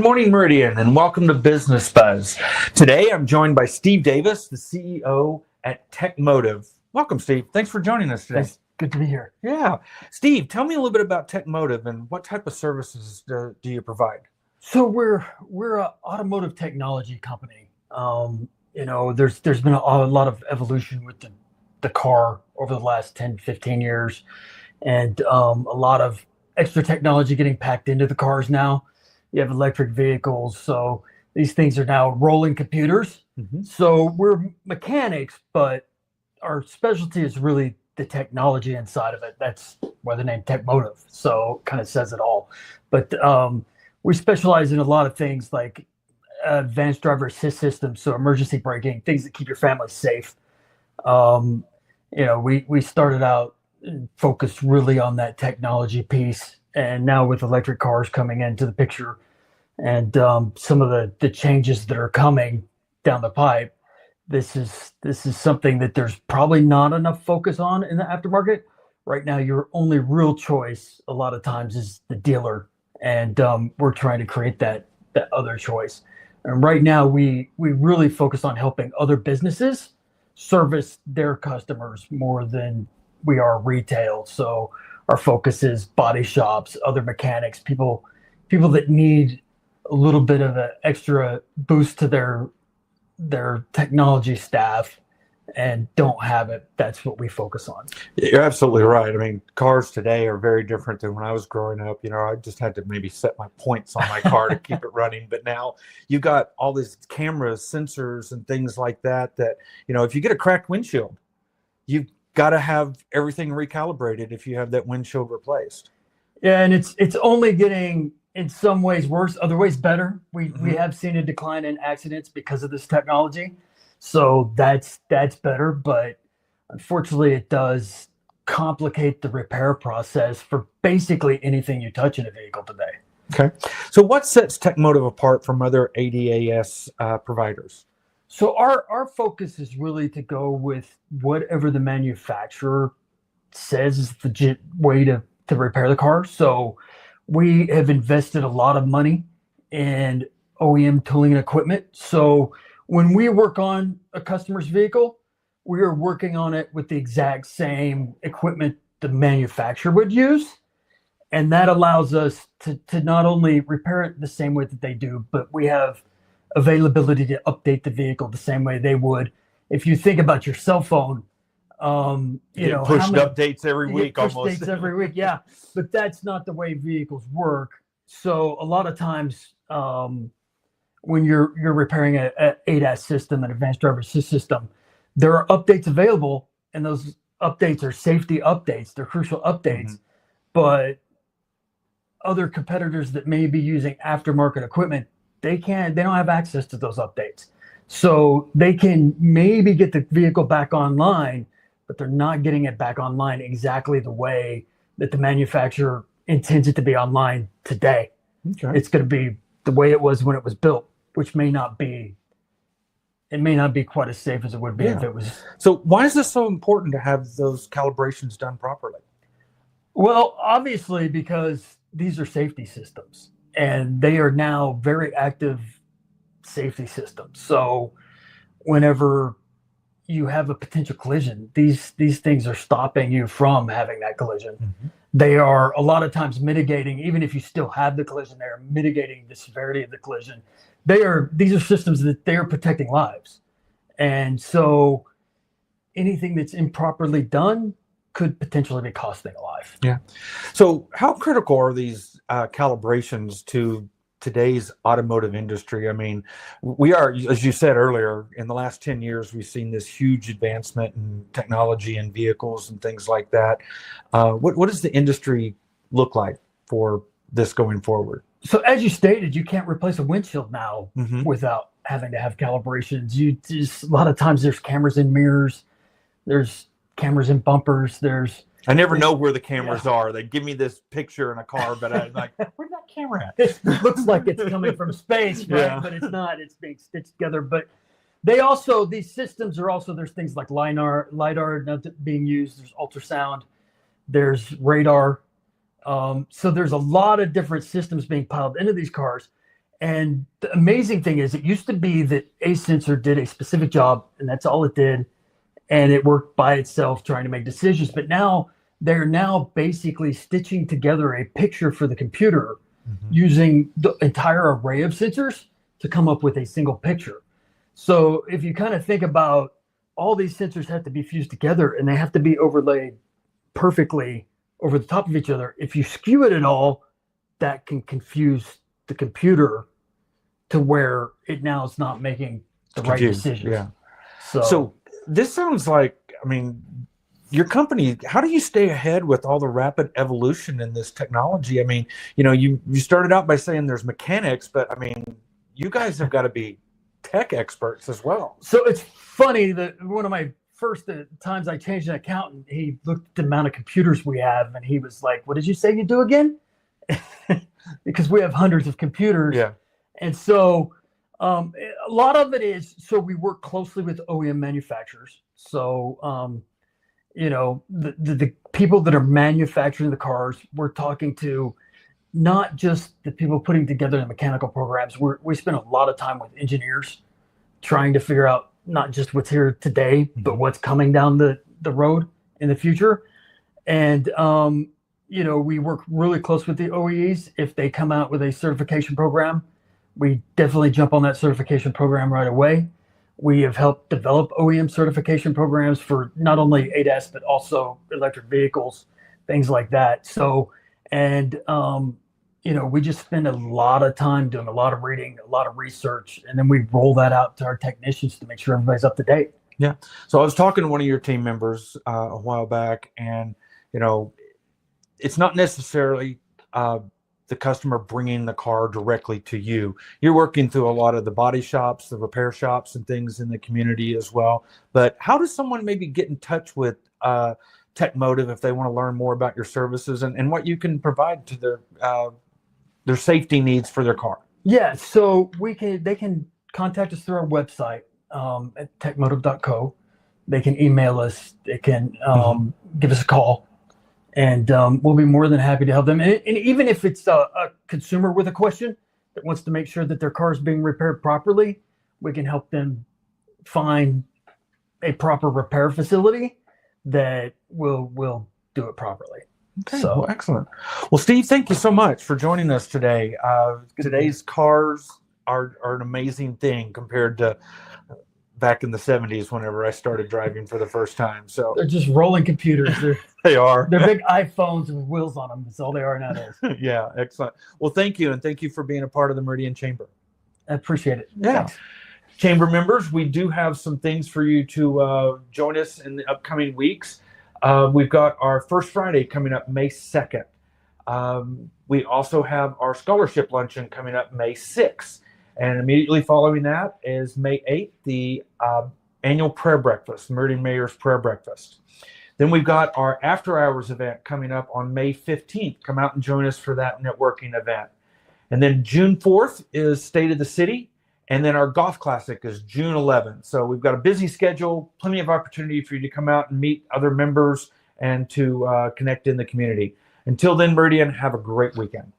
morning, Meridian, and welcome to Business Buzz. Today, I'm joined by Steve Davis, the CEO at Techmotive. Welcome, Steve. Thanks for joining us today. It's good to be here. Yeah. Steve, tell me a little bit about Techmotive and what type of services do you provide? So we're an automotive technology company. There's been a lot of evolution with the car over the last 10, 15 years, and a lot of extra technology getting packed into the cars now. You have electric vehicles, so these things are now rolling computers. So we're mechanics, but our specialty is really the technology inside of it. That's why the name Techmotive. So kind of says it all. But we specialize in a lot of things like advanced driver assist systems, so emergency braking, things that keep your family safe. We started out and focused really on that technology piece, and now with electric cars coming into the picture and some of the changes that are coming down the pipe, this is something that there's probably not enough focus on in the aftermarket. Right now, your only real choice a lot of times is the dealer, and we're trying to create that other choice. And right now, we really focus on helping other businesses service their customers more than we are retail. So our focus is body shops, other mechanics, people that need a little bit of an extra boost to their technology staff and don't have it. That's what we focus on. You're absolutely right. I mean, cars today are very different than when I was growing up. I just had to maybe set my points on my car to keep it running. But now you've got all these cameras, sensors, and things like that, if you get a cracked windshield, you've got to have everything recalibrated if you have that windshield replaced. Yeah, and it's only getting, in some ways, worse, other ways better. We have seen a decline in accidents because of this technology. So that's better, but unfortunately it does complicate the repair process for basically anything you touch in a vehicle today. Okay. So what sets Techmotive apart from other ADAS providers? So our focus is really to go with whatever the manufacturer says is the legit way to repair the car. So we have invested a lot of money in OEM tooling and equipment. So when we work on a customer's vehicle, we are working on it with the exact same equipment the manufacturer would use. And that allows us to not only repair it the same way that they do, but we have availability to update the vehicle the same way they would. If you think about your cell phone, pushed updates every week almost. Updates every week, yeah. But that's not the way vehicles work. So a lot of times when you're repairing a ADAS system, an advanced driver assist system, there are updates available, and those updates are safety updates. They're crucial updates. But other competitors that may be using aftermarket equipment, they don't have access to those updates. So they can maybe get the vehicle back online, but they're not getting it back online exactly the way that the manufacturer intends it to be online today. Okay. It's going to be the way it was when it was built, which may not be quite as safe as it would be if it was. So why is this so important to have those calibrations done properly? Well, obviously, because these are safety systems, and they are now very active safety systems. So whenever you have a potential collision, these things are stopping you from having that collision. They are a lot of times mitigating, even if you still have the collision, they are mitigating the severity of the collision. These are systems that they are protecting lives. And so anything that's improperly done could potentially be costing a life. Yeah. So how critical are these calibrations to today's automotive industry? I mean, we are, as you said earlier, in the last 10 years, we've seen this huge advancement in technology and vehicles and things like that. What does the industry look like for this going forward? So as you stated, you can't replace a windshield now without having to have calibrations. A lot of times there's cameras in mirrors, there's cameras in bumpers, I never know where the cameras are. They give me this picture in a car, but I'm like, where's that camera at? It looks like it's coming from space, right? But it's not. It's being stitched together. But these systems are also, there's things like LiDAR being used. There's ultrasound. There's radar. So there's a lot of different systems being piled into these cars. And the amazing thing is, it used to be that a sensor did a specific job, and that's all it did, and it worked by itself trying to make decisions. But now they're basically stitching together a picture for the computer using the entire array of sensors to come up with a single picture. So if you kind of think about, all these sensors have to be fused together and they have to be overlaid perfectly over the top of each other. If you skew it at all, that can confuse the computer to where it now is not making the right decisions. Yeah. So this sounds like, I mean, your company, how do you stay ahead with all the rapid evolution in this technology? I mean, you started out by saying there's mechanics, but I mean, you guys have got to be tech experts as well. So it's funny that one of my first times I changed an accountant, he looked at the amount of computers we have and he was like, "What did you say you do again?" Because we have hundreds of computers. Yeah. And so a lot of it is, so we work closely with OEM manufacturers. So, the people that are manufacturing the cars, we're talking to not just the people putting together the mechanical programs. We spend a lot of time with engineers trying to figure out not just what's here today, but what's coming down the road in the future. And, we work really close with the OEs. If they come out with a certification program, we definitely jump on that certification program right away. We have helped develop OEM certification programs for not only ADAS, but also electric vehicles, things like that. So, and, we just spend a lot of time doing a lot of reading, a lot of research, and then we roll that out to our technicians to make sure everybody's up to date. Yeah. So I was talking to one of your team members a while back, and, it's not necessarily the customer bringing the car directly to you. You're working through a lot of the body shops, the repair shops and things in the community as well. But how does someone maybe get in touch with Techmotive if they want to learn more about your services and what you can provide to their safety needs for their car? Yeah, so they can contact us through our website at techmotive.co. They can email us. They can give us a call. And we'll be more than happy to help them. And even if it's a consumer with a question that wants to make sure that their car is being repaired properly, we can help them find a proper repair facility that will do it properly. Okay, so well, excellent. Well, Steve, thank you so much for joining us today. Today's cars are an amazing thing compared to back in the 70s whenever I started driving for the first time. So they're just rolling computers. They are. They're big iPhones with wheels on them. That's all they are nowadays. Yeah, excellent. Well, thank you. And thank you for being a part of the Meridian Chamber. I appreciate it. Yeah. Thanks. Chamber members, we do have some things for you to join us in the upcoming weeks. We've got our First Friday coming up May 2nd. We also have our scholarship luncheon coming up May 6th. And immediately following that is May 8th, the annual prayer breakfast, Meridian Mayor's Prayer Breakfast. Then we've got our after hours event coming up on May 15th. Come out and join us for that networking event. And then June 4th is State of the City. And then our golf classic is June 11th. So we've got a busy schedule, plenty of opportunity for you to come out and meet other members and to connect in the community. Until then, Meridian, have a great weekend.